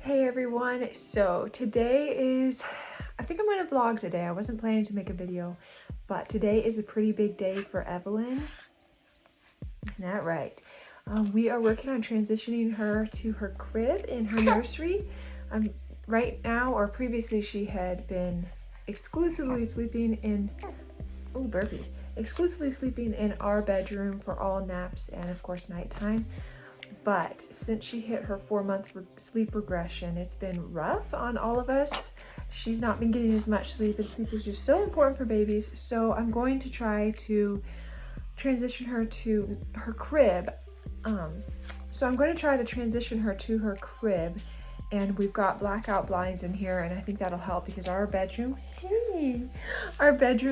Hey everyone, so today is, I think I'm going to vlog today. I wasn't planning to make a video, but today is a pretty big day for Evelyn. Isn't that right? We are working on transitioning her to her crib in her nursery. Right now, or previously, she had been exclusively sleeping in, exclusively sleeping in our bedroom for all naps and of course nighttime. But since she hit her 4-month sleep regression, it's been rough on all of us. She's not been getting as much sleep, and sleep is just so important for babies. So I'm going to try to transition her to her crib. And we've got blackout blinds in here, and I think that'll help because our bedroom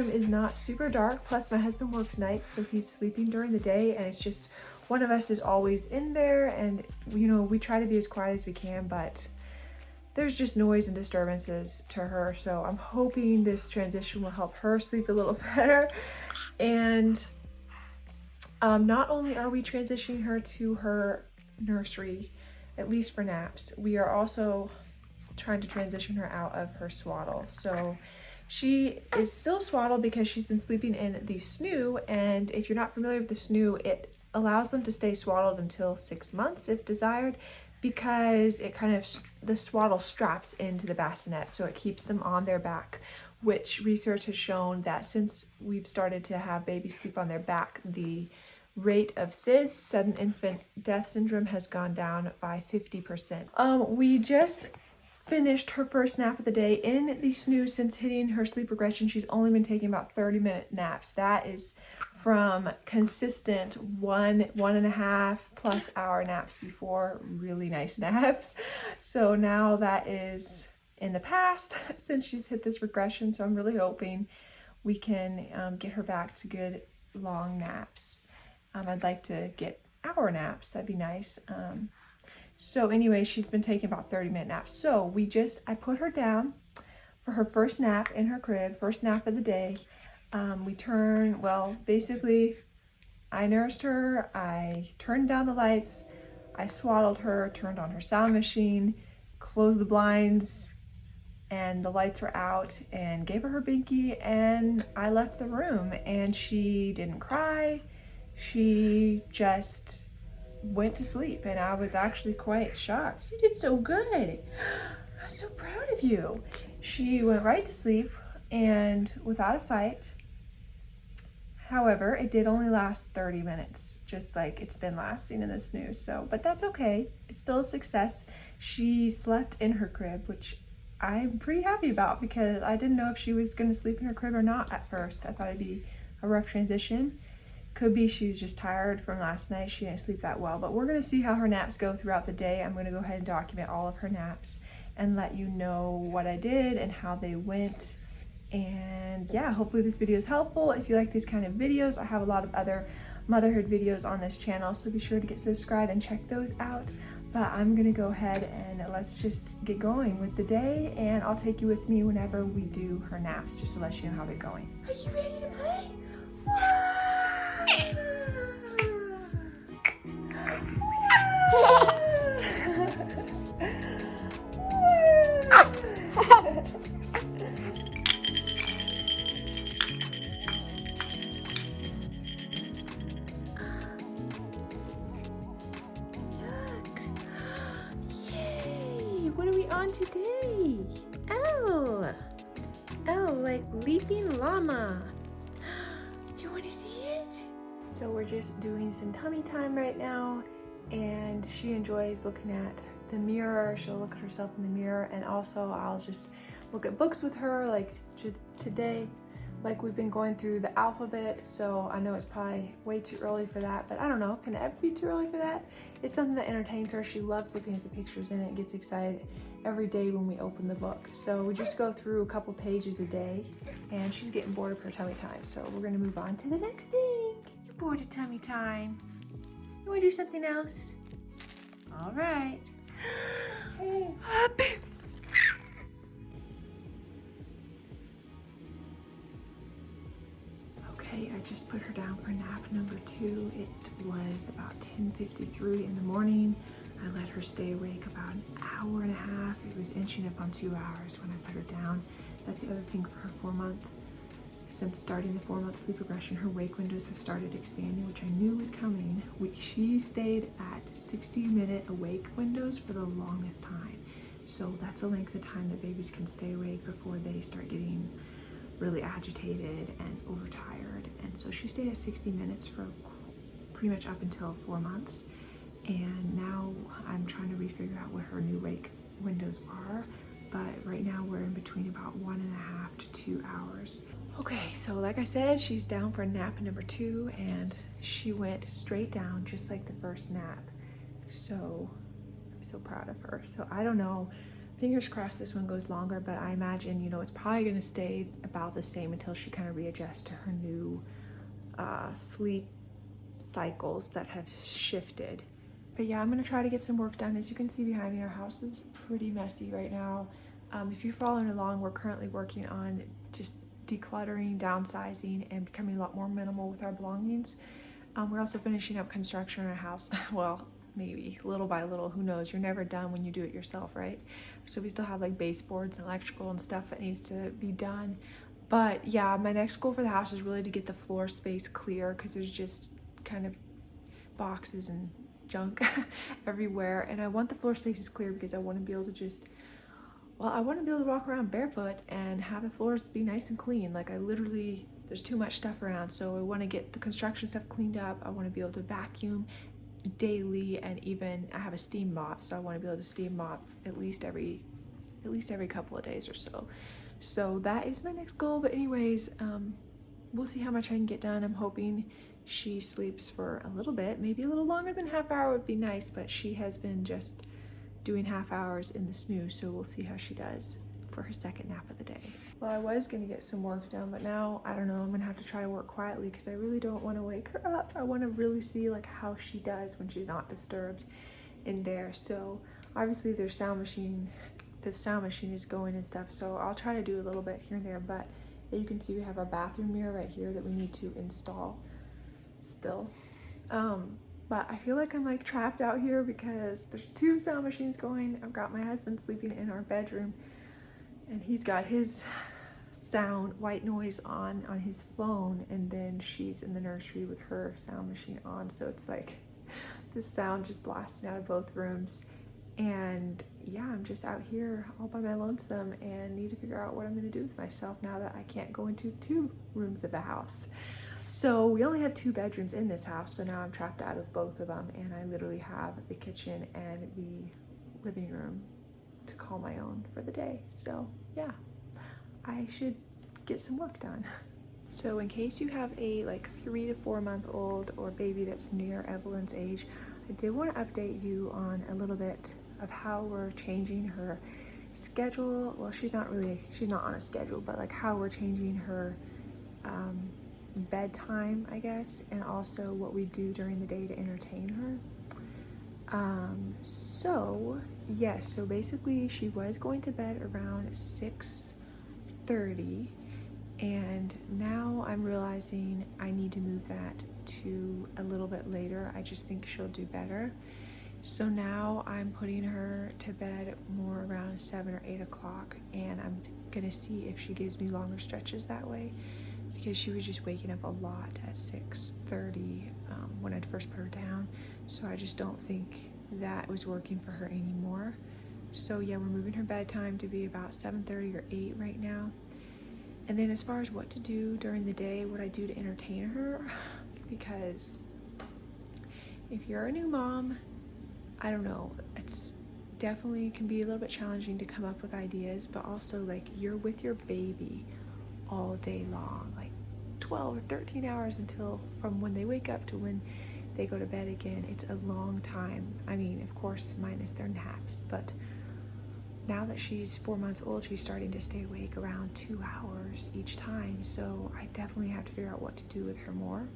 is not super dark. Plus my husband works nights, so he's sleeping during the day, and it's just one of us is always in there, and you know, we try to be as quiet as we can, but there's just noise and disturbances to her. So I'm hoping this transition will help her sleep a little better. And not only are we transitioning her to her nursery, at least for naps, we are also trying to transition her out of her swaddle. So she is still swaddled because she's been sleeping in the snoo, and if you're not familiar with the snoo, it allows them to stay swaddled until 6 months if desired, because it kind of, the swaddle straps into the bassinet, so it keeps them on their back, which research has shown that since we've started to have babies sleep on their back, the rate of SIDS, sudden infant death syndrome, has gone down by 50%. We just finished her first nap of the day in the snooze. Since hitting her sleep regression, she's only been taking about 30-minute naps. That is from consistent 1.5+ hour naps before, really nice naps. So now that is in the past since she's hit this regression. So I'm really hoping we can get her back to good long naps. I'd like to get hour naps, that'd be nice. So anyway, she's been taking about 30-minute naps. So I put her down for her first nap in her crib, first nap of the day. Basically, I nursed her, I turned down the lights, I swaddled her, turned on her sound machine, closed the blinds, and the lights were out, and gave her her binky, and I left the room, and she didn't cry. She just went to sleep, and I was actually quite shocked. You did so good. I'm so proud of you. She went right to sleep and without a fight. However, it did only last 30 minutes, just like it's been lasting in the snooze. So, but that's okay. It's still a success. She slept in her crib, which I'm pretty happy about because I didn't know if she was going to sleep in her crib or not at first. I thought it'd be a rough transition. Could be she was just tired from last night. She didn't sleep that well, but we're going to see how her naps go throughout the day. I'm going to go ahead and document all of her naps and let you know what I did and how they went. And yeah, hopefully this video is helpful. If you like these kind of videos, I have a lot of other motherhood videos on this channel, so be sure to get subscribed and check those out. But I'm going to go ahead and let's just get going with the day, and I'll take you with me whenever we do her naps, just to let you know how they're going. Are you ready to play? Yay! What are we on today? Oh, like leaping llama. Do you want to see it? So we're just doing some tummy time right now, and she enjoys looking at the mirror. She'll look at herself in the mirror, and also I'll just look at books with her, like just today. Like, we've been going through the alphabet, so I know it's probably way too early for that, but I don't know, can it ever be too early for that? It's something that entertains her. She loves looking at the pictures in it, gets excited every day when we open the book. So we just go through a couple pages a day, and she's getting bored of her tummy time, so we're gonna move on to the next thing. You're bored of tummy time. You wanna do something else? All right. Okay, I just put her down for nap number 2. It was about 10:53 in the morning. I let her stay awake about an hour and a half was inching up on 2 hours when I put her down. That's the other thing for her 4-month. Since starting the 4-month sleep regression, her wake windows have started expanding, which I knew was coming. She stayed at 60-minute awake windows for the longest time. So that's a length of time that babies can stay awake before they start getting really agitated and overtired. And so she stayed at 60 minutes for pretty much up until 4 months. And now I'm trying to refigure out what her new wake windows are. But right now we're in between about 1.5 to 2 hours. Okay, so like I said, she's down for nap number 2, and she went straight down just like the first nap. So I'm so proud of her. So I don't know, fingers crossed this one goes longer, but I imagine, you know, it's probably gonna stay about the same until she kind of readjusts to her new sleep cycles that have shifted. But yeah, I'm gonna try to get some work done. As you can see behind me, our house is pretty messy right now. If you're following along, we're currently working on just decluttering, downsizing, and becoming a lot more minimal with our belongings. We're also finishing up construction on our house. Well, maybe little by little, who knows? You're never done when you do it yourself, right? So we still have like baseboards and electrical and stuff that needs to be done. But yeah, my next goal for the house is really to get the floor space clear, because there's just kind of boxes and junk everywhere, and I want the floor spaces clear because I want to be able to just, well, I want to be able to walk around barefoot and have the floors be nice and clean. Like, I literally, there's too much stuff around, so I want to get the construction stuff cleaned up. I want to be able to vacuum daily, and even I have a steam mop, so I want to be able to steam mop at least every couple of days or so. So that is my next goal. But anyways, we'll see how much I can get done. I'm hoping she sleeps for a little bit, maybe a little longer than half hour would be nice, but she has been just doing half hours in the snooze, so we'll see how she does for her second nap of the day. Well, I was gonna get some work done, but now I don't know, I'm gonna have to try to work quietly because I really don't want to wake her up. I want to really see like how she does when she's not disturbed in there. So obviously there's the sound machine is going and stuff, so I'll try to do a little bit here and there. But you can see we have our bathroom mirror right here that we need to install still. But I feel like I'm like trapped out here because there's 2 sound machines going. I've got my husband sleeping in our bedroom, and he's got his white noise on his phone, and then she's in the nursery with her sound machine on. So it's like the sound just blasting out of both rooms. And yeah, I'm just out here all by my lonesome and need to figure out what I'm gonna do with myself now that I can't go into 2 rooms of the house. So we only have 2 bedrooms in this house, so now I'm trapped out of both of them, and I literally have the kitchen and the living room to call my own for the day. So yeah, I should get some work done. So in case you have a like 3 to 4 month old or baby that's near Evelyn's age, I did want to update you on a little bit of how we're changing her schedule. Well, she's not on a schedule, but like how we're changing her bedtime, I guess, and also what we do during the day to entertain her. So basically she was going to bed around 6:30, and now I'm realizing I need to move that to a little bit later. I just think she'll do better. So now I'm putting her to bed more around 7 or 8 o'clock, and I'm gonna see if she gives me longer stretches that way, because she was just waking up a lot at 6:30 when I'd first put her down. So I just don't think that was working for her anymore. So yeah, we're moving her bedtime to be about 7:30 or 8 right now. And then as far as what to do during the day, what I do to entertain her, because if you're a new mom, I don't know, it's definitely can be a little bit challenging to come up with ideas, but also like you're with your baby all day long, like 12 or 13 hours from when they wake up to when they go to bed again. It's a long time. I mean, of course, minus their naps, but now that she's 4 months old, she's starting to stay awake around 2 hours each time. So I definitely have to figure out what to do with her more.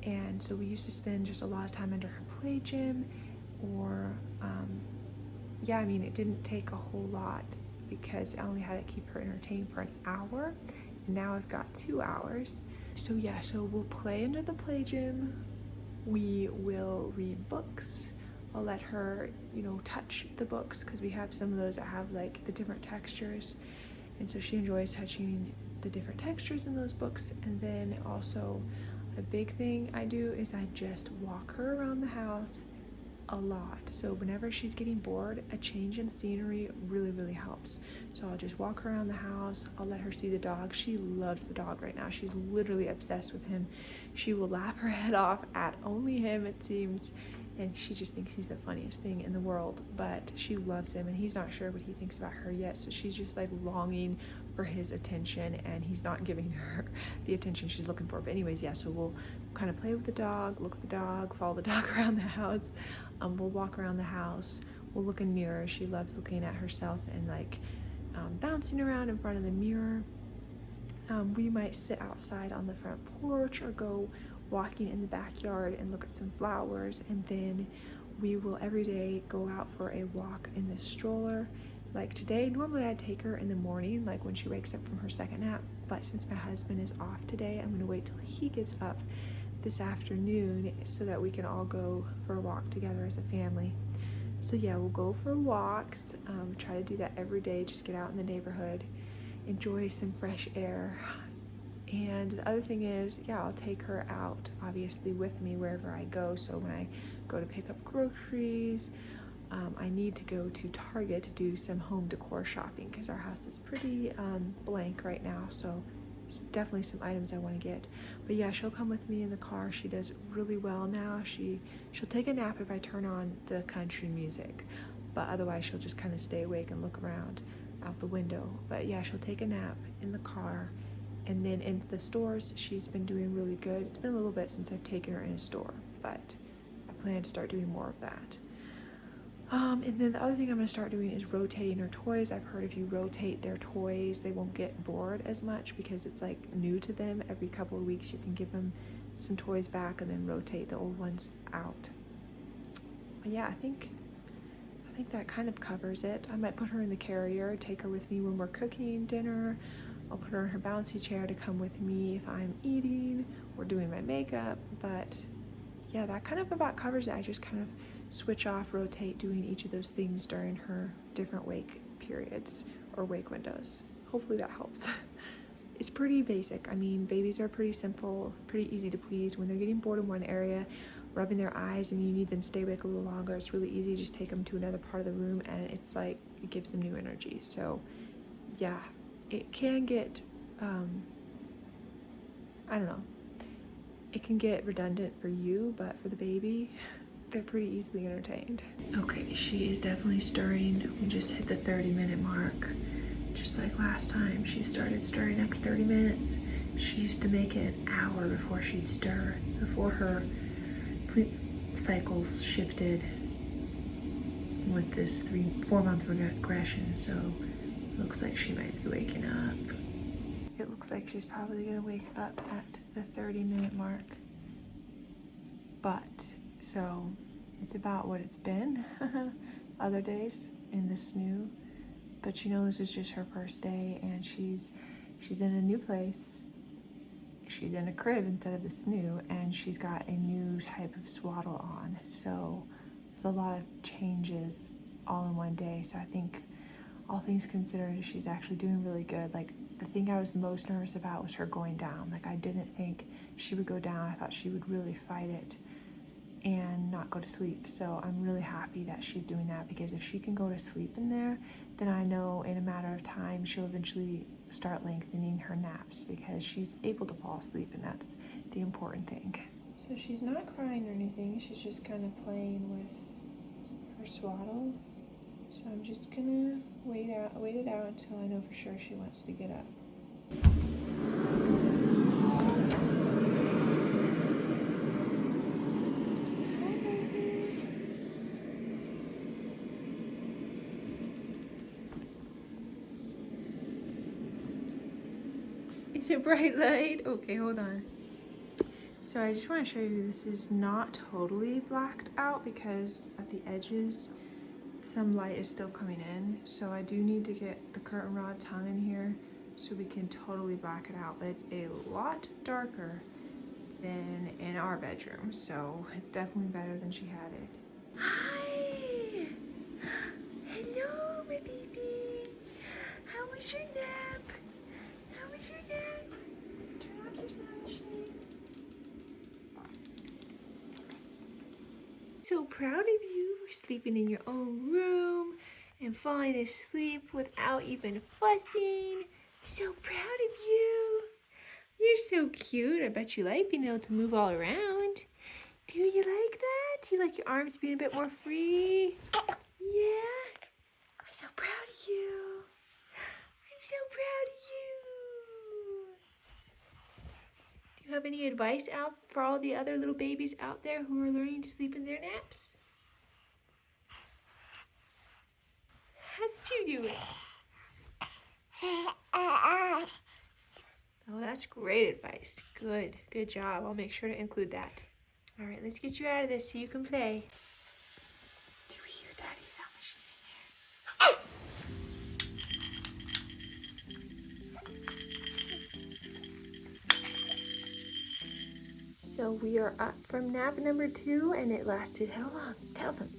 And so we used to spend just a lot of time under her play gym, or yeah, I mean, it didn't take a whole lot because I only had to keep her entertained for an hour, and now I've got 2 hours. So yeah, so we'll play under the play gym, we will read books, I'll let her, you know, touch the books because we have some of those that have like the different textures, and so she enjoys touching the different textures in those books. And then also a big thing I do is I just walk her around the house a lot. So whenever she's getting bored, a change in scenery really helps. So I'll just walk her around the house. I'll let her see the dog. She loves the dog right now. She's literally obsessed with him. She will laugh her head off at only him, it seems, and she just thinks he's the funniest thing in the world. But she loves him, and he's not sure what he thinks about her yet, so she's just like longing for his attention, and he's not giving her the attention she's looking for. But anyways, yeah, so we'll kind of play with the dog, look at the dog, follow the dog around the house. We'll walk around the house, we'll look in mirrors. She loves looking at herself and like bouncing around in front of the mirror. We might sit outside on the front porch or go walking in the backyard and look at some flowers, and then we will every day go out for a walk in the stroller. Like today, normally I'd take her in the morning, like when she wakes up from her second nap, but since my husband is off today, I'm gonna wait till he gets up this afternoon so that we can all go for a walk together as a family. So yeah, we'll go for walks, try to do that every day, just get out in the neighborhood, enjoy some fresh air. And the other thing is, yeah, I'll take her out obviously with me wherever I go. So when I go to pick up groceries, I need to go to Target to do some home decor shopping because our house is pretty blank right now. So there's definitely some items I want to get. But yeah, she'll come with me in the car. She does really well now. She'll take a nap if I turn on the country music, but otherwise she'll just kind of stay awake and look around out the window. But yeah, she'll take a nap in the car. And then in the stores, she's been doing really good. It's been a little bit since I've taken her in a store, but I plan to start doing more of that. And then the other thing I'm going to start doing is rotating her toys. I've heard if you rotate their toys, they won't get bored as much because it's like new to them. Every couple of weeks you can give them some toys back and then rotate the old ones out. But yeah, I think that kind of covers it. I might put her in the carrier, take her with me when we're cooking dinner. I'll put her in her bouncy chair to come with me if I'm eating or doing my makeup. But yeah, that kind of about covers it. I just kind of switch off, rotate, doing each of those things during her different wake periods or wake windows. Hopefully that helps. It's pretty basic. I mean, babies are pretty simple, pretty easy to please. When they're getting bored in one area, rubbing their eyes, and you need them to stay awake a little longer, it's really easy. Just take them to another part of the room and it's like, it gives them new energy. So yeah, it can get, I don't know, it can get redundant for you, but for the baby, they're pretty easily entertained. Okay, she is definitely stirring. We just hit the 30-minute mark. Just like last time, she started stirring after 30 minutes. She used to make it an hour before she'd stir, before her sleep cycles shifted with this 4-month regression. So looks like she might be waking up. It looks like she's probably gonna wake up at the 30-minute mark. But, so it's about what it's been other days in the SNU. But you know, this is just her first day and she's in a new place. She's in a crib instead of the SNU, and she's got a new type of swaddle on. So it's a lot of changes all in one day. So I think all things considered, she's actually doing really good. Like the thing I was most nervous about was her going down. Like I didn't think she would go down. I thought she would really fight it and not go to sleep. So I'm really happy that she's doing that, because if she can go to sleep in there, then I know in a matter of time she'll eventually start lengthening her naps, because she's able to fall asleep, and that's the important thing. So she's not crying or anything, she's just kind of playing with her swaddle. So I'm just gonna wait it out until I know for sure she wants to get up. Is it bright light? Okay, hold on. So I just want to show you, this is not totally blacked out because at the edges some light is still coming in. So I do need to get the curtain rods hung in here so we can totally black it out. But it's a lot darker than in our bedroom, so it's definitely better than she had it. Hi! was your nap? How was your nap? Let's turn off your sound machine. So proud of you for sleeping in your own room and falling asleep without even fussing. So proud of you. You're so cute. I bet you like being able to move all around. Do you like that? Do you like your arms being a bit more free? Yeah? I'm so proud of you. I'm so proud of you. Do you have any advice out for all the other little babies out there who are learning to sleep in their naps? How did you do it? Oh, that's great advice. Good job. I'll make sure to include that. All right, let's get you out of this so you can play. Do we hear Daddy's sound machine? So we are up from nap number 2, and it lasted how long? Tell them.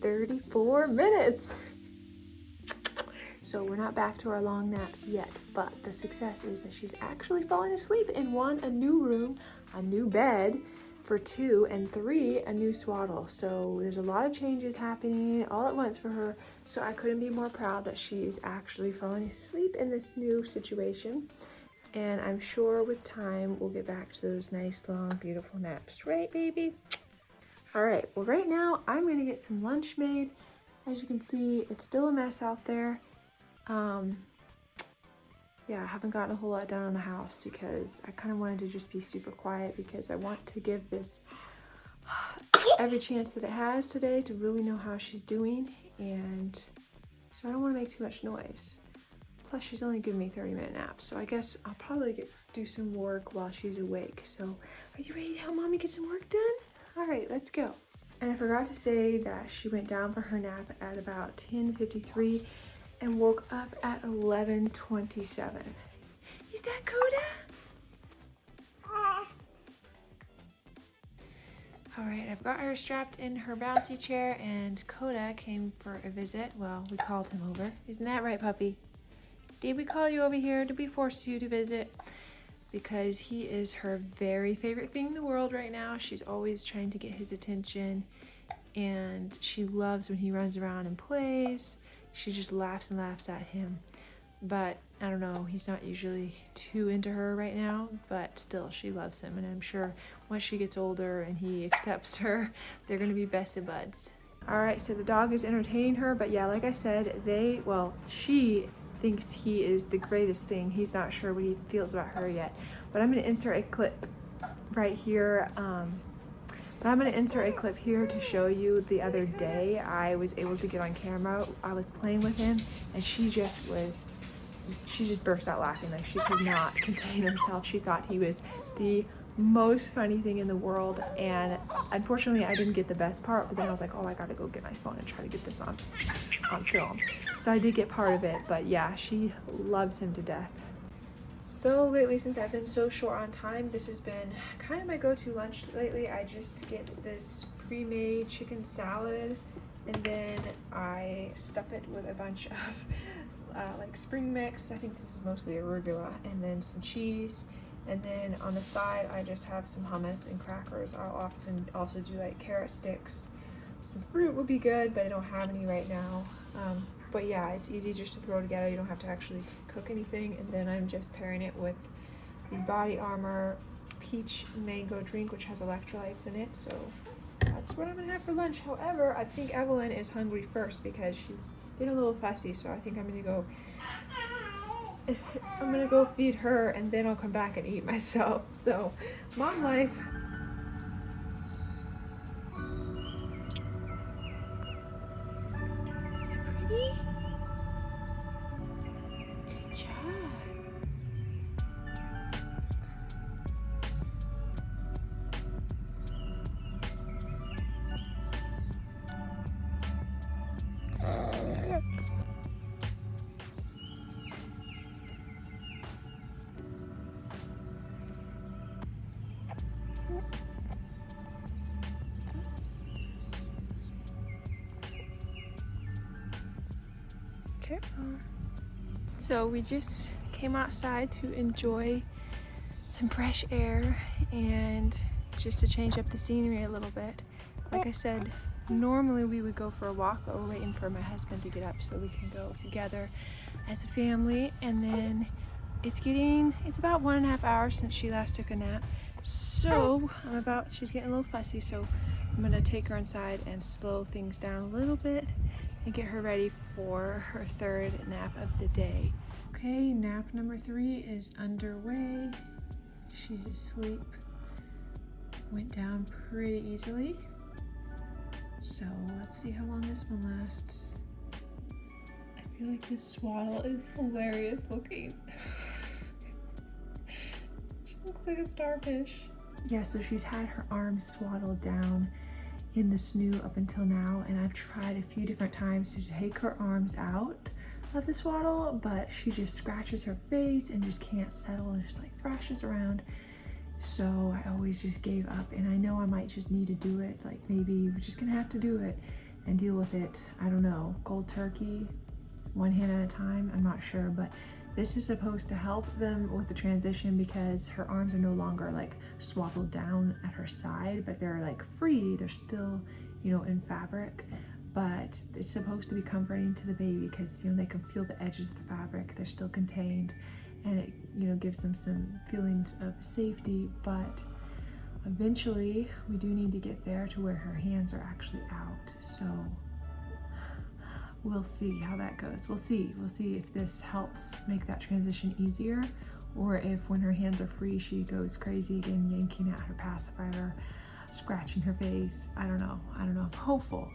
34 minutes. So we're not back to our long naps yet, but the success is that she's actually falling asleep in 1, a new room, a new bed for 2, and 3, a new swaddle. So there's a lot of changes happening all at once for her. So I couldn't be more proud that she is actually falling asleep in this new situation. And I'm sure with time, we'll get back to those nice, long, beautiful naps. Right, baby? All right, well, right now, I'm gonna get some lunch made. As you can see, it's still a mess out there. Yeah, I haven't gotten a whole lot done on the house because I kind of wanted to just be super quiet because I want to give this every chance that it has today to really know how she's doing, and so I don't want to make too much noise. Plus, she's only giving me 30-minute naps, so I guess I'll probably do some work while she's awake. So, are you ready to help Mommy get some work done? All right, let's go. And I forgot to say that she went down for her nap at about 10:53 and woke up at 11:27. Is that Coda? All right, I've got her strapped in her bouncy chair, and Coda came for a visit. Well, we called him over. Isn't that right, puppy? Did we call you over here? Did we force you to visit? Because he is her very favorite thing in the world right now. She's always trying to get his attention, and she loves when he runs around and plays. She just laughs and laughs at him. But I don't know, he's not usually too into her right now, but still she loves him, and I'm sure once she gets older and he accepts her, they're gonna be best of buds. All right, so the dog is entertaining her, but yeah, like I said, she thinks he is the greatest thing. He's not sure what he feels about her yet, but I'm gonna insert a clip right here. To show you the other day. I was able to get on camera. I was playing with him, and she just burst out laughing. Like, she could not contain herself. She thought he was the most funny thing in the world, and unfortunately I didn't get the best part, but then I was like, oh, I gotta go get my phone and try to get this on film. So I did get part of it, but yeah, she loves him to death. So lately, since I've been so short on time, this has been kind of my go-to lunch lately. I just get this pre-made chicken salad, and then I stuff it with a bunch of like spring mix. I think this is mostly arugula, and then some cheese. And then on the side, I just have some hummus and crackers. I'll often also do like carrot sticks. Some fruit would be good, but I don't have any right now. But yeah, it's easy just to throw together. You don't have to actually cook anything. And then I'm just pairing it with the Body Armor peach mango drink, which has electrolytes in it. So that's what I'm gonna have for lunch. However, I think Evelyn is hungry first because she's been a little fussy. So I think I'm gonna go feed her, and then I'll come back and eat myself. So mom life. Good job. Careful. So we just came outside to enjoy some fresh air and just to change up the scenery a little bit. Like I said, normally we would go for a walk, but we're waiting for my husband to get up so we can go together as a family. And then it's about 1.5 hours since she last took a nap. So she's getting a little fussy, so I'm gonna take her inside and slow things down a little bit and get her ready for her third nap of the day. Okay, nap number 3 is underway. She's asleep. Went down pretty easily. So let's see how long this one lasts. I feel like this swaddle is hilarious looking. She looks like a starfish. Yeah, so she's had her arms swaddled down in the snoo up until now, and I've tried a few different times to take her arms out of the swaddle, but she just scratches her face and just can't settle and just like thrashes around. So I always just gave up, and I know I might just need to do it. Like maybe we're just gonna have to do it and deal with it. I don't know, cold turkey, one hand at a time, I'm not sure, but this is supposed to help them with the transition because her arms are no longer like swaddled down at her side, but they're like free. They're still, in fabric, but it's supposed to be comforting to the baby because, they can feel the edges of the fabric. They're still contained, and it, gives them some feelings of safety, but eventually we do need to get there to where her hands are actually out. So we'll see how that goes. We'll see if this helps make that transition easier, or if when her hands are free, she goes crazy again, yanking at her pacifier, scratching her face. I don't know. I'm hopeful.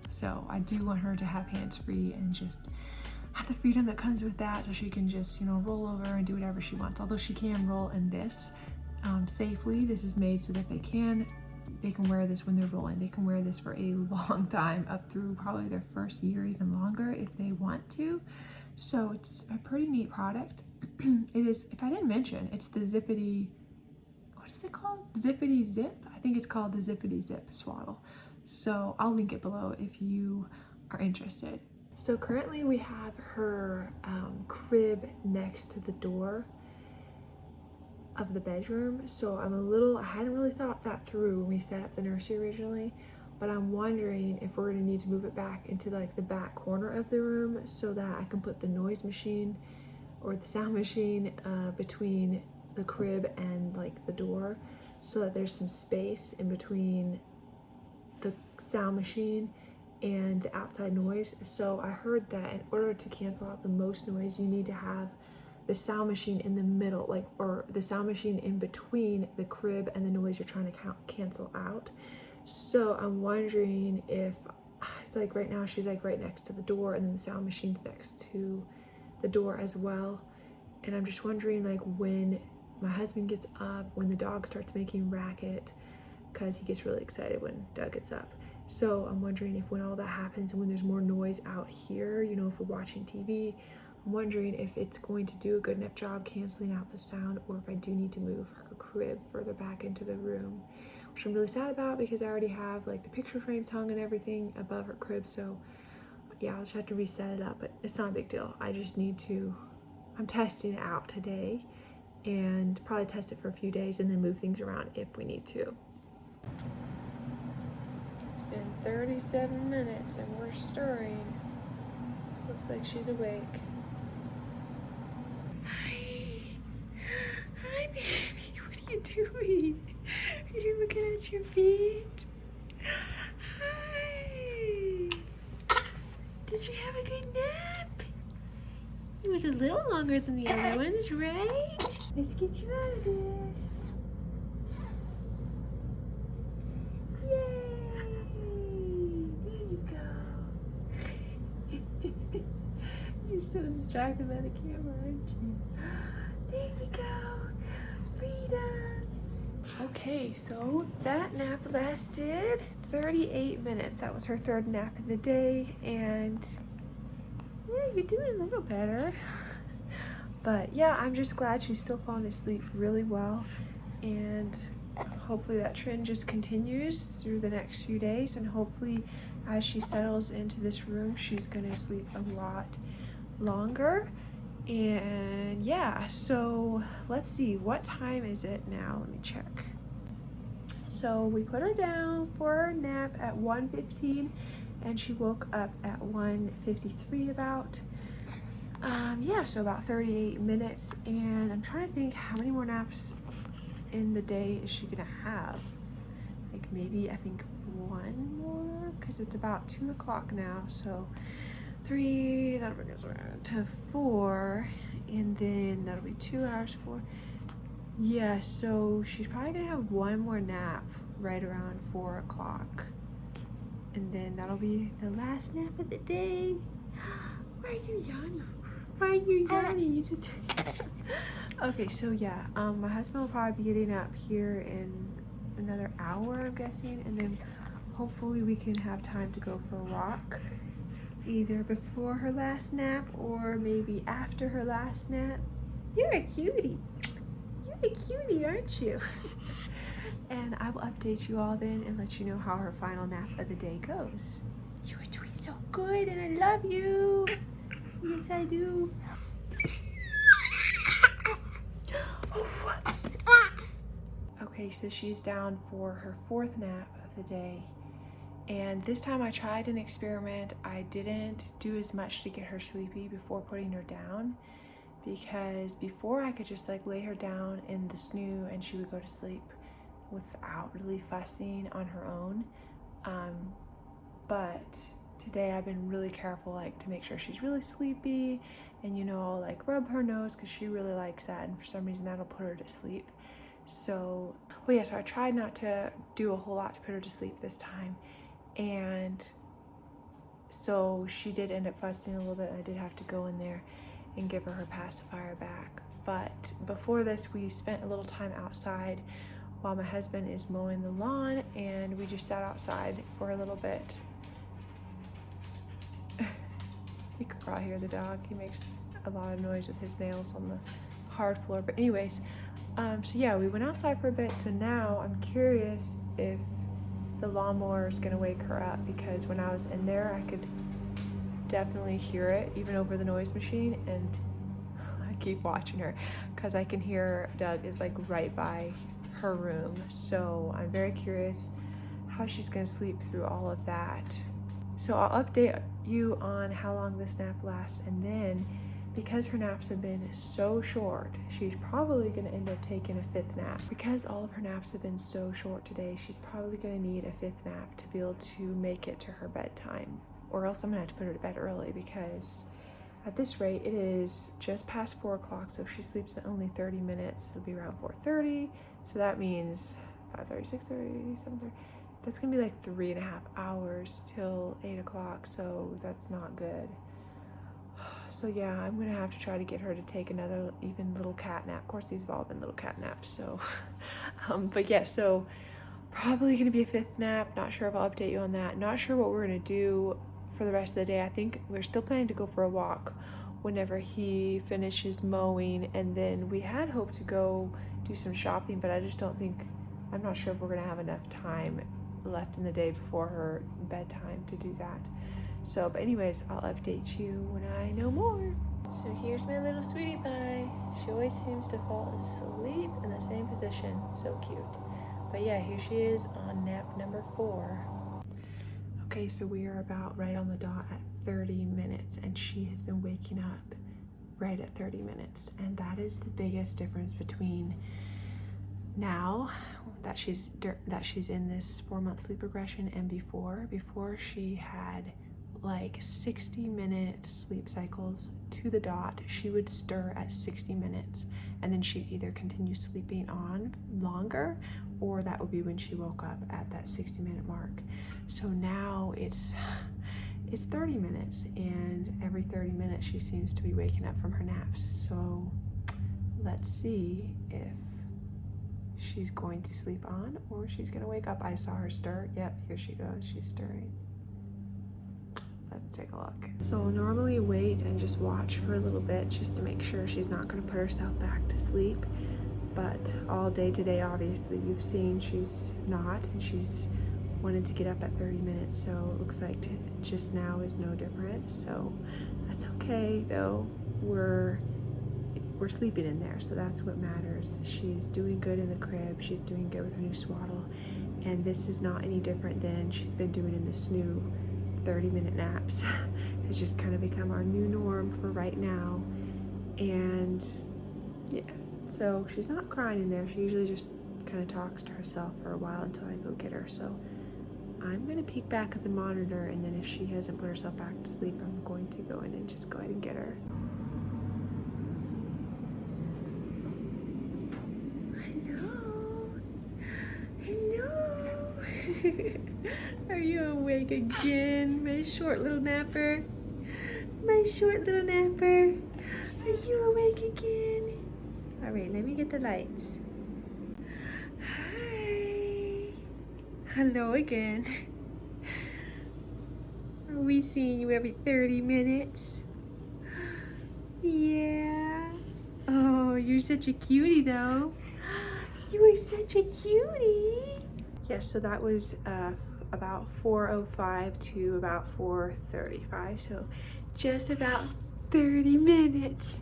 So I do want her to have hands free and just have the freedom that comes with that, so she can just, roll over and do whatever she wants. Although she can roll in this safely. This is made so that they can wear this when they're rolling. They can wear this for a long time, up through probably their first year, even longer if they want to. So it's a pretty neat product. It is, if I didn't mention, it's the Zippity, what is it called? Zippity Zip? I think it's called the Zippity Zip swaddle. So I'll link it below if you are interested. So currently we have her crib next to the door of the bedroom. So I hadn't really thought that through when we set up the nursery originally, but I'm wondering if we're gonna need to move it back into like the back corner of the room so that I can put the noise machine or the sound machine between the crib and like the door, so that there's some space in between the sound machine and the outside noise. So I heard that in order to cancel out the most noise, you need to have the sound machine in the middle, or the sound machine in between the crib and the noise you're trying to cancel out. So I'm wondering if it's like right now she's like right next to the door, and then the sound machine's next to the door as well. And I'm just wondering, like, when my husband gets up, when the dog starts making racket, because he gets really excited when Doug gets up. So I'm wondering if when all that happens and when there's more noise out here, if we're watching TV, I'm wondering if it's going to do a good enough job canceling out the sound, or if I do need to move her crib further back into the room, which I'm really sad about because I already have like the picture frames hung and everything above her crib. So yeah, I'll just have to reset it up, but it's not a big deal. I just need to, I'm testing it out today and probably test it for a few days and then move things around if we need to. It's been 37 minutes and we're stirring. Looks like she's awake. Hi baby, what are you doing? Are you looking at your feet? Hi. Did you have a good nap? It was a little longer than the other ones, right? Let's get you out of this. Yay! There you go. You're so distracted by the camera, aren't you? There you go. Freedom. Okay, so that nap lasted 38 minutes. That was her third nap of the day, and yeah, you're doing a little better. But yeah, I'm just glad she's still falling asleep really well, and hopefully that trend just continues through the next few days, and hopefully as she settles into this room, she's gonna sleep a lot longer. And yeah, so let's see, what time is it now? Let me check. So we put her down for her nap at 1:15 and she woke up at 1:53 about. Yeah, so about 38 minutes, and I'm trying to think how many more naps in the day is she gonna have. Like maybe, I think one more, because it's about 2 o'clock now, so 3, that'll bring us to 4, and then that'll be 2 hours, 4. Yeah, so she's probably gonna have one more nap right around 4 o'clock, and then that'll be the last nap of the day. Why are you yawning? Why are you yawning? You just okay, so yeah, my husband will probably be getting up here in another hour, I'm guessing, and then hopefully we can have time to go for a walk, either before her last nap or maybe after her last nap. You're a cutie. You're a cutie, aren't you? And I will update you all then and let you know how her final nap of the day goes. You are doing so good and I love you. Yes, I do. Okay, so she's down for her 4th nap of the day. And this time I tried an experiment. I didn't do as much to get her sleepy before putting her down, because before I could just like lay her down in the snoo and she would go to sleep without really fussing on her own. But today I've been really careful, like to make sure she's really sleepy, and you know, I'll like rub her nose because she really likes that, and for some reason that'll put her to sleep. So, well, yeah, so I tried not to do a whole lot to put her to sleep this time, and so she did end up fussing a little bit. I did have to go in there and give her her pacifier back. But before this, we spent a little time outside while my husband is mowing the lawn, and we just sat outside for a little bit. You could probably hear the dog. He makes a lot of noise with his nails on the hard floor. But anyways, so yeah, we went outside for a bit. So now I'm curious if the lawnmower is gonna wake her up, because when I was in there, I could definitely hear it even over the noise machine, and I keep watching her because I can hear Doug is like right by her room. So I'm very curious how she's gonna sleep through all of that. So I'll update you on how long this nap lasts, and then because her naps have been so short, she's probably gonna end up taking a 5th nap. Because all of her naps have been so short today, she's probably gonna need a 5th nap to be able to make it to her bedtime, or else I'm gonna have to put her to bed early, because at this rate it is just past 4 o'clock. So if she sleeps only 30 minutes, it'll be around 4:30. So that means 5:30, 6:30, 7:30. That's gonna be like 3.5 hours till 8 o'clock, so that's not good. So yeah, I'm gonna have to try to get her to take another even little cat nap. Of course, these have all been little cat naps, so but yeah, so probably gonna be a 5th nap. Not sure if I'll update you on that. Not sure what we're gonna do for the rest of the day. I think we're still planning to go for a walk whenever he finishes mowing, and then we had hoped to go do some shopping, but I just don't think, I'm not sure if we're gonna have enough time left in the day before her bedtime to do that. So, but anyways, I'll update you when I know more. So here's my little sweetie pie. She always seems to fall asleep in the same position. So cute. But yeah, here she is on nap number 4. Okay, so we are about right on the dot at 30 minutes, and she has been waking up right at 30 minutes. And that is the biggest difference between now that she's in this 4-month sleep regression and before. Before, she had like 60-minute sleep cycles to the dot. She would stir at 60 minutes, and then she'd either continue sleeping on longer, or that would be when she woke up at that 60-minute mark. So now it's 30 minutes, and every 30 minutes she seems to be waking up from her naps. So let's see if she's going to sleep on or she's gonna wake up. I saw her stir. Yep, here she goes. She's stirring. Let's take a look. So I'll normally wait and just watch for a little bit just to make sure she's not gonna put herself back to sleep. But all day today, obviously, you've seen she's not, and she's wanted to get up at 30 minutes. So it looks like just now is no different. So that's okay though. We're we're sleeping in there, so that's what matters. She's doing good in the crib, she's doing good with her new swaddle, and this is not any different than she's been doing in the snoo. 30-minute naps has just kind of become our new norm for right now. And yeah, so she's not crying in there. She usually just kind of talks to herself for a while until I go get her. So I'm gonna peek back at the monitor, and then if she hasn't put herself back to sleep, I'm going to go in and just go ahead and get her. Hello. Are you awake again, my short little napper? My short little napper. Are you awake again? All right, let me get the lights. Hi. Hello again. Are we seeing you every 30 minutes? Yeah. Oh, you're such a cutie though. You are such a cutie. Yes, so that was about 4:05 to about 4:35. So just about 30 minutes.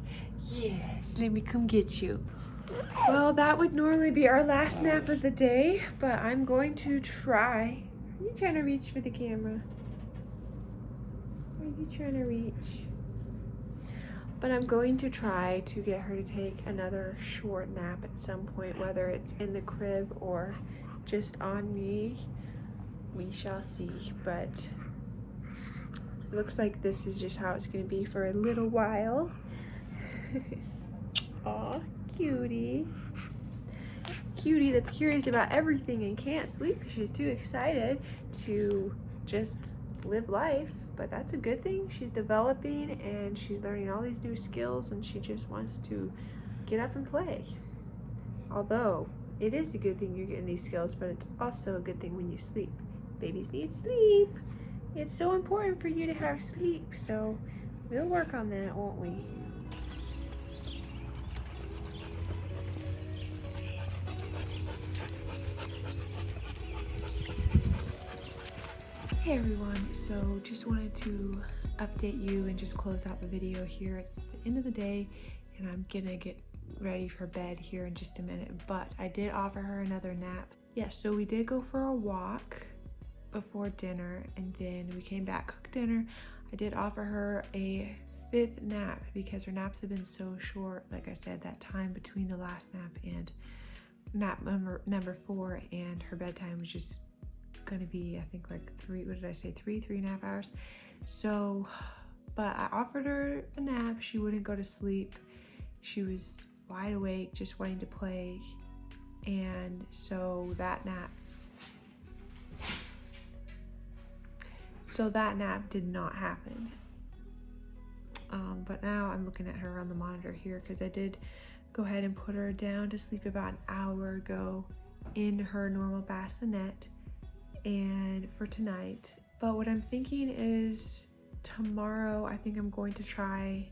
Yes, let me come get you. Well, that would normally be our last nap of the day, but I'm going to try. Are you trying to reach for the camera? Are you trying to reach? But I'm going to try to get her to take another short nap at some point, whether it's in the crib or just on me. We shall see, but it looks like this is just how it's going to be for a little while. Aw, cutie. Cutie that's curious about everything and can't sleep because she's too excited to just live life. But that's a good thing. She's developing and she's learning all these new skills, and she just wants to get up and play. Although it is a good thing you're getting these skills, but it's also a good thing when you sleep. Babies need sleep. It's so important for you to have sleep. So we'll work on that, won't we? Hey everyone, so just wanted to update you and just close out the video here. It's the end of the day and I'm gonna get ready for bed here in just a minute, but I did offer her another nap. Yes, so we did go for a walk before dinner and then we came back, cooked dinner. I did offer her a 5th nap because her naps have been so short. Like I said, that time between the last nap and nap number 4 and her bedtime was just gonna be, I think, like 3.5 hours. So, but I offered her a nap. She wouldn't go to sleep. She was wide awake, just wanting to play. And so that nap did not happen. But now I'm looking at her on the monitor here because I did go ahead and put her down to sleep about an hour ago in her normal bassinet and for tonight. But what I'm thinking is tomorrow I think I'm going to try,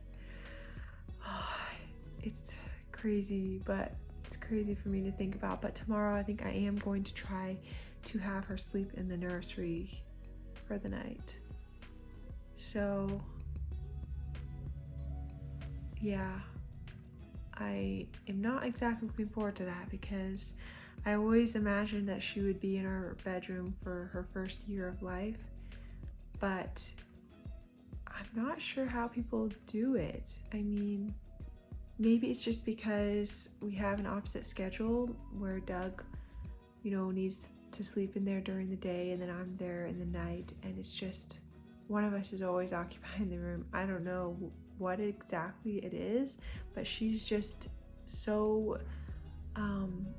it's crazy, but it's crazy for me to think about, but tomorrow I think I am going to try to have her sleep in the nursery for the night. So yeah, I am not exactly looking forward to that because I always imagined that she would be in our bedroom for her first year of life, but I'm not sure how people do it. I mean, maybe it's just because we have an opposite schedule where Doug, needs to sleep in there during the day and then I'm there in the night, and it's just one of us is always occupying the room. I don't know what exactly it is, but she's just so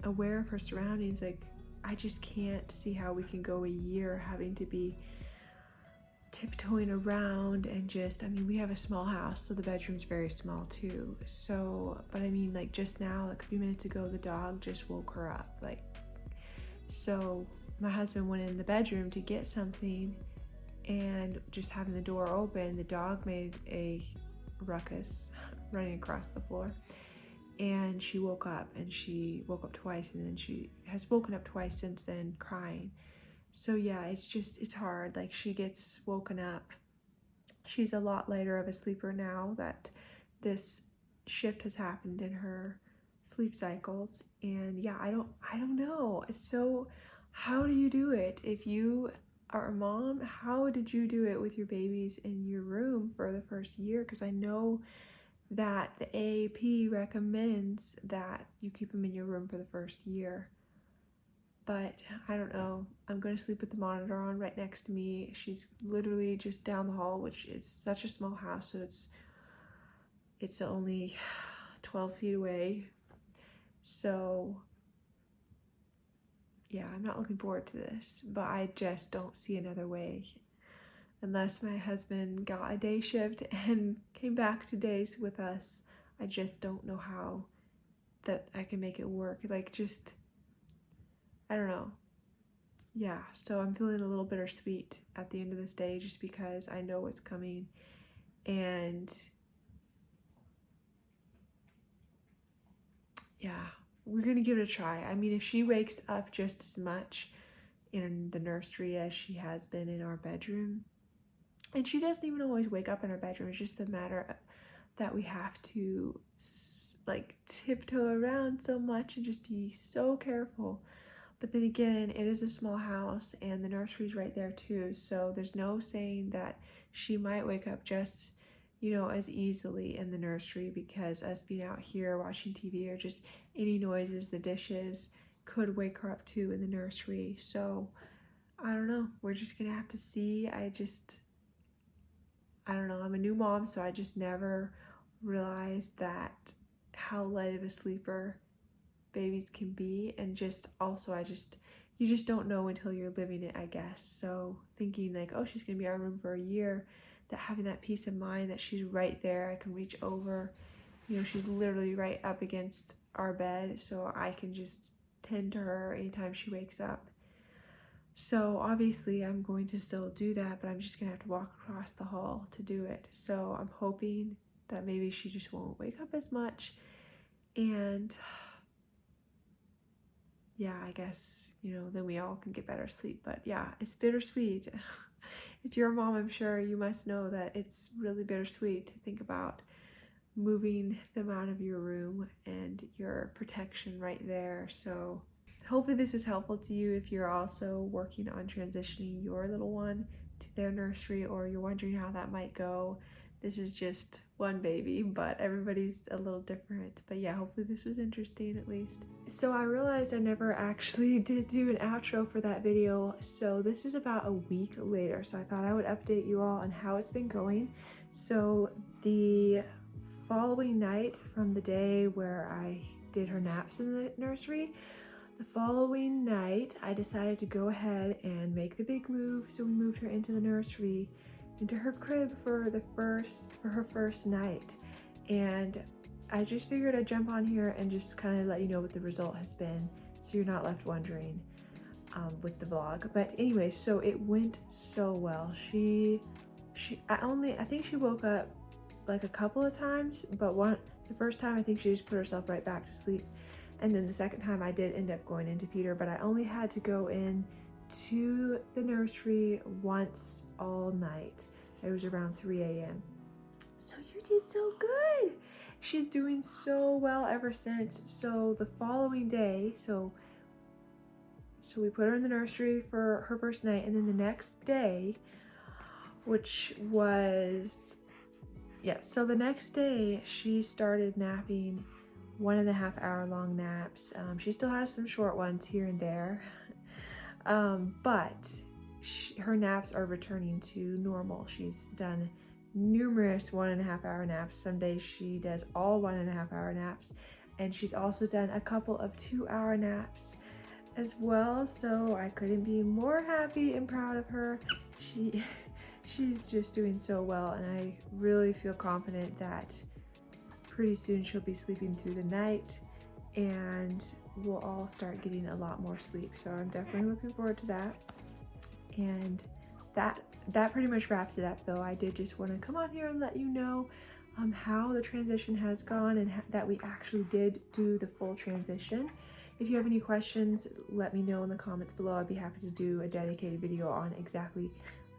aware of her surroundings. Like, I just can't see how we can go a year having to be tiptoeing around and just, we have a small house, so the bedroom's very small too. So, but like just now, like a few minutes ago, the dog just woke her up. So my husband went in the bedroom to get something, and just having the door open, the dog made a ruckus running across the floor. And she woke up, and she woke up twice, and then she has woken up twice since then crying. So yeah, it's hard. Like, she gets woken up. She's a lot lighter of a sleeper now that this shift has happened in her sleep cycles. And yeah, I don't know. So how do you do it? If you are a mom, how did you do it with your babies in your room for the first year? Because I know that the AAP recommends that you keep them in your room for the first year. But I don't know. I'm going to sleep with the monitor on right next to me. She's literally just down the hall, which is such a small house, so it's only 12 feet away. So yeah, I'm not looking forward to this, but I just don't see another way. Unless my husband got a day shift and came back to days with us, I just don't know how that I can make it work. Like, just, I don't know. Yeah, so I'm feeling a little bittersweet at the end of this day just because I know what's coming. And yeah, we're gonna give it a try. I mean, if she wakes up just as much in the nursery as she has been in our bedroom, and she doesn't even always wake up in our bedroom, it's just a matter that we have to like tiptoe around so much and just be so careful. But then again, it is a small house and the nursery's right there too, so there's no saying that she might wake up just, you know, as easily in the nursery, because us being out here watching TV or just any noises, the dishes, could wake her up too in the nursery. So I don't know, we're just gonna have to see. I don't know, I'm a new mom, so I just never realized that how light of a sleeper babies can be, and just also you just don't know until you're living it, I guess. So thinking like, oh, she's gonna be in our room for a year, that having that peace of mind that she's right there, I can reach over, you know, she's literally right up against our bed, so I can just tend to her anytime she wakes up. So obviously I'm going to still do that, but I'm just gonna have to walk across the hall to do it. So I'm hoping that maybe she just won't wake up as much. And yeah, I guess, you know, then we all can get better sleep. But yeah, it's bittersweet. If you're a mom, I'm sure you must know that it's really bittersweet to think about moving them out of your room and your protection right there. So hopefully this was helpful to you if you're also working on transitioning your little one to their nursery, or you're wondering how that might go. This is just one baby, but everybody's a little different. But yeah, hopefully this was interesting at least. So I realized I never actually did do an outro for that video. So this is about a week later. So I thought I would update you all on how it's been going. So the following night from the day where I did her naps in the nursery, the following night I decided to go ahead and make the big move. So we moved her into the nursery, into her crib for her first night. And I just figured I'd jump on here and just kind of let you know what the result has been, so you're not left wondering with the vlog. But anyway, so it went so well. I think she woke up like a couple of times, but the first time I think she just put herself right back to sleep. And then the second time I did end up going in to feed her, but I only had to go in to the nursery once all night. It was around 3 a.m. So you did so good. She's doing so well ever since. So the following day, so we put her in the nursery for her first night, and then the next day, which was, yeah, so the next day she started napping 1.5 hour long naps. She still has some short ones here and there, but her naps are returning to normal. She's done numerous 1.5 hour naps. Some days she does all 1.5 hour naps, and she's also done a couple of 2 hour naps as well. So I couldn't be more happy and proud of her. She's just doing so well, and I really feel confident that pretty soon she'll be sleeping through the night and we'll all start getting a lot more sleep. So I'm definitely looking forward to that. And that pretty much wraps it up, though. I did just want to come on here and let you know how the transition has gone, and that we actually did do the full transition. If you have any questions, let me know in the comments below. I'd be happy to do a dedicated video on exactly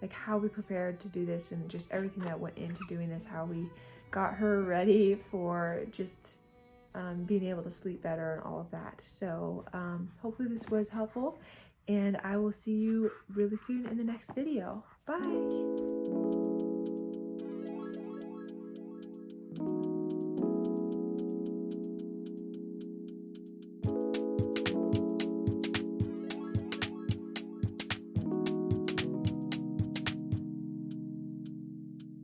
like how we prepared to do this and just everything that went into doing this, how we got her ready for just being able to sleep better and all of that. So hopefully this was helpful, and I will see you really soon in the next video. Bye!